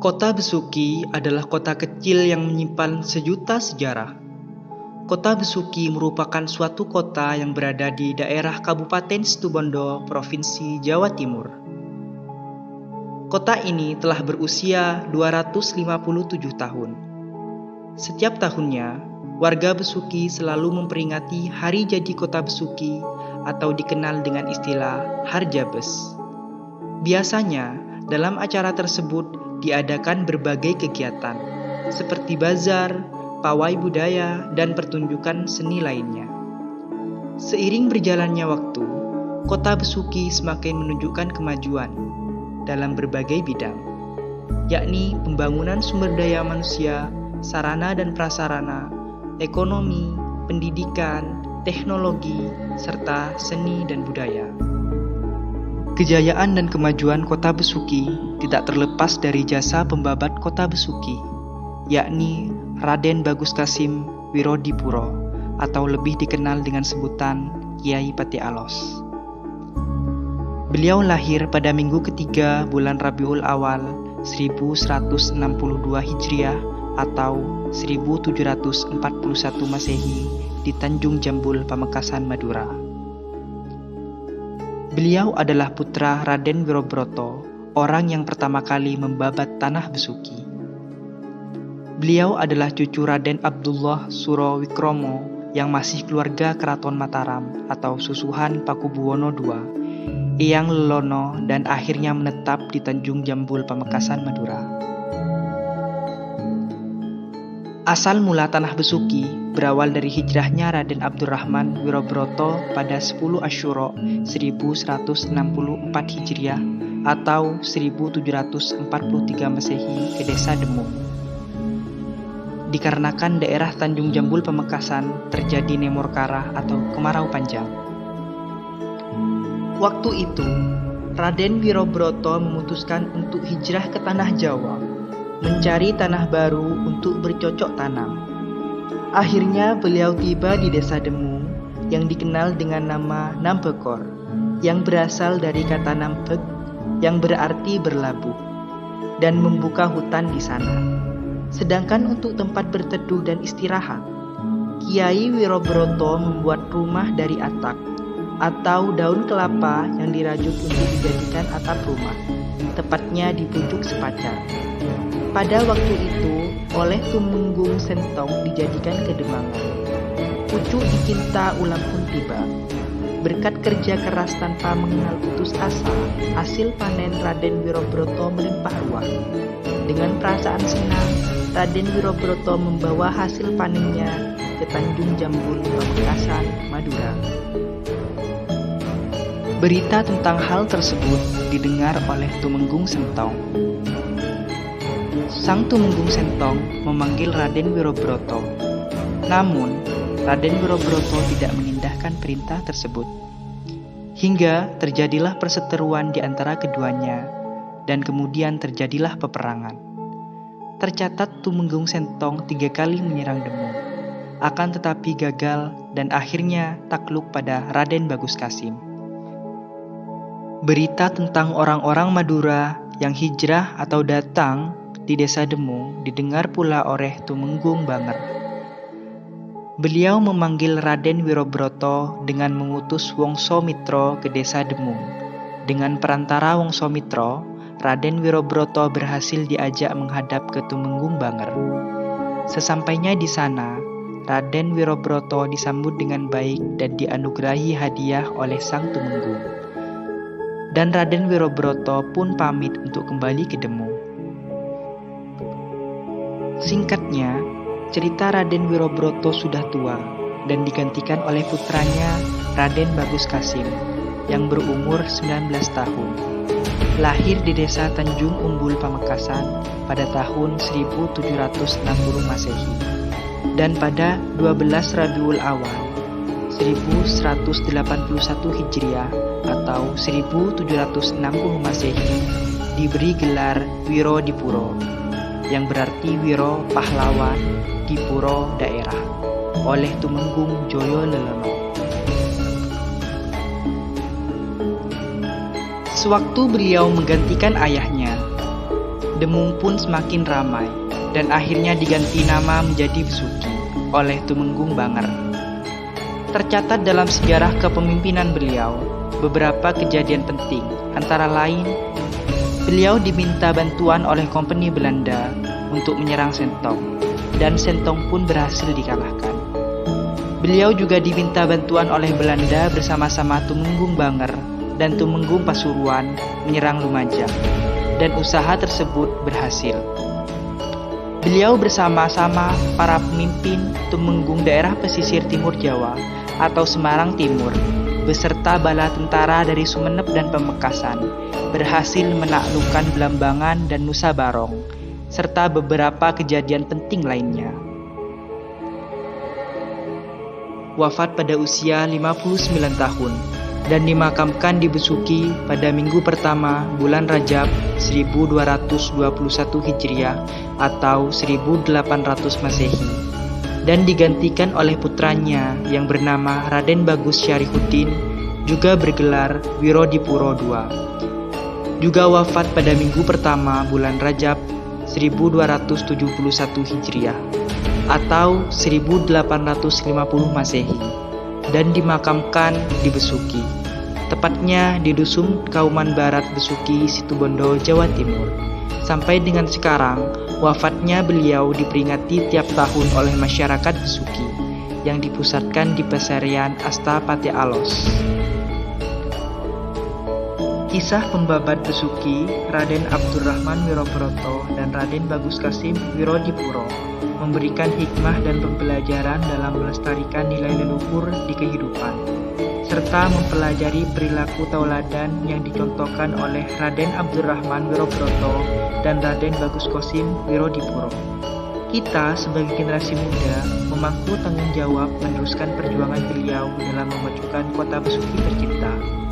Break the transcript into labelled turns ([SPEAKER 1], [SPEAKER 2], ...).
[SPEAKER 1] Kota Besuki adalah kota kecil yang menyimpan sejuta sejarah. Kota Besuki merupakan suatu kota yang berada di daerah Kabupaten Situbondo, Provinsi Jawa Timur. Kota ini telah berusia 257 tahun. Setiap tahunnya, warga Besuki selalu memperingati Hari Jadi Kota Besuki atau dikenal dengan istilah Harjabes. Biasanya, dalam acara tersebut diadakan berbagai kegiatan, seperti bazar, pawai budaya, dan pertunjukan seni lainnya. Seiring berjalannya waktu, Kota Besuki semakin menunjukkan kemajuan dalam berbagai bidang, yakni pembangunan sumber daya manusia, sarana dan prasarana, ekonomi, pendidikan, teknologi, serta seni dan budaya. Kejayaan dan kemajuan Kota Besuki tidak terlepas dari jasa pembabat Kota Besuki, yakni Raden Bagus Kasim Wirodipuro atau lebih dikenal dengan sebutan Kiai Pati Alos. Beliau lahir pada minggu ketiga bulan Rabiul Awal 1162 Hijriah atau 1741 Masehi di Tanjung Jambul, Pamekasan, Madura. Beliau adalah putra Raden Wirobroto, orang yang pertama kali membabat tanah Besuki. Beliau adalah cucu Raden Abdullah Suro Wikromo yang masih keluarga Keraton Mataram atau susuhan Pakubuwono II, Eyang Lelono, dan akhirnya menetap di Tanjung Jambul, Pamekasan, Madura. Asal mula tanah Besuki berawal dari hijrahnya Raden Abdurrahman Wirobroto pada 10 Asyura 1164 Hijriah atau 1743 Masehi ke desa Demung. Dikarenakan daerah Tanjung Jambul Pamekasan terjadi nemorkara atau kemarau panjang. Waktu itu, Raden Wirobroto memutuskan untuk hijrah ke tanah Jawa, mencari tanah baru untuk bercocok tanam. Akhirnya beliau tiba di desa Demung yang dikenal dengan nama Nampekor, yang berasal dari kata Nampek yang berarti berlabuh, dan membuka hutan di sana. Sedangkan untuk tempat berteduh dan istirahat, Kiai Wirobroto membuat rumah dari atak atau daun kelapa yang dirajut untuk dijadikan atap rumah, tepatnya di pucuk sepacar. Pada waktu itu, oleh Tumenggung Sentong dijadikan kedemangan. Pucuk dicinta ulam pun tiba. Berkat kerja keras tanpa mengenal putus asa, hasil panen Raden Wirobroto melimpah ruah. Dengan perasaan senang, Raden Wirobroto membawa hasil panennya ke Tanjung Jambul, Pamekasan, Madura. Berita tentang hal tersebut didengar oleh Tumenggung Sentong. Sang Tumenggung Sentong memanggil Raden Wirobroto. Namun, Raden Wirobroto tidak mengindahkan perintah tersebut. Hingga terjadilah perseteruan di antara keduanya, dan kemudian terjadilah peperangan. Tercatat Tumenggung Sentong 3 kali menyerang Demung, akan tetapi gagal dan akhirnya takluk pada Raden Bagus Kasim. Berita tentang orang-orang Madura yang hijrah atau datang di desa Demung didengar pula oleh Tumenggung Banger. Beliau memanggil Raden Wirobroto dengan mengutus Wongso Mitro ke desa Demung. Dengan perantara Wongso Mitro, Raden Wirobroto berhasil diajak menghadap ke Tumenggung Banger. Sesampainya di sana, Raden Wirobroto disambut dengan baik dan dianugerahi hadiah oleh sang Tumenggung. Dan Raden Wirobroto pun pamit untuk kembali ke Demung. Singkatnya, cerita Raden Wirobroto sudah tua dan digantikan oleh putranya Raden Bagus Kasim yang berumur 19 tahun. Lahir di desa Tanjung Umbul, Pamekasan pada tahun 1760 Masehi. Dan pada 12 Rabiul Awal 1181 Hijriah atau 1760 Masehi diberi gelar Wirodipuro, yang berarti Wiro pahlawan, Dipuro daerah, oleh Tumenggung Joyo Lelono. Sewaktu beliau menggantikan ayahnya, Demung pun semakin ramai dan akhirnya diganti nama menjadi Besuki oleh Tumenggung Banger. Tercatat dalam sejarah kepemimpinan beliau beberapa kejadian penting, antara lain beliau diminta bantuan oleh kompeni Belanda untuk menyerang Sentong, dan Sentong pun berhasil dikalahkan. Beliau juga diminta bantuan oleh Belanda bersama-sama Tumenggung Banger dan Tumenggung Pasuruan menyerang Lumajang, dan usaha tersebut berhasil. Beliau bersama-sama para pemimpin Tumenggung daerah pesisir timur Jawa atau Semarang Timur beserta bala tentara dari Sumenep dan Pamekasan berhasil menaklukkan Blambangan dan Nusa Barong serta beberapa kejadian penting lainnya. Wafat pada usia 59 tahun dan dimakamkan di Besuki pada minggu pertama bulan Rajab 1221 Hijriah atau 1800 Masehi, dan digantikan oleh putranya yang bernama Raden Bagus Syarihuddin, juga bergelar Wirodipuro II. Juga wafat pada minggu pertama bulan Rajab 1271 Hijriah atau 1850 Masehi, dan dimakamkan di Besuki, tepatnya di Dusun Kauman Barat Besuki, Situbondo, Jawa Timur. Sampai dengan sekarang, wafatnya beliau diperingati tiap tahun oleh masyarakat Besuki yang dipusatkan di Pesarian Asta Pati Alos. Kisah pembabat Besuki, Raden Abdurrahman Wirobroto dan Raden Bagus Kasim Wirodipuro memberikan hikmah dan pembelajaran dalam melestarikan nilai leluhur di kehidupan, serta mempelajari perilaku tauladan yang dicontohkan oleh Raden Abdurrahman Wirobroto dan Raden Bagus Kasim Wirodipuro. Kita sebagai generasi muda memangku tanggung jawab meneruskan perjuangan beliau dalam memajukan kota Besuki tercinta.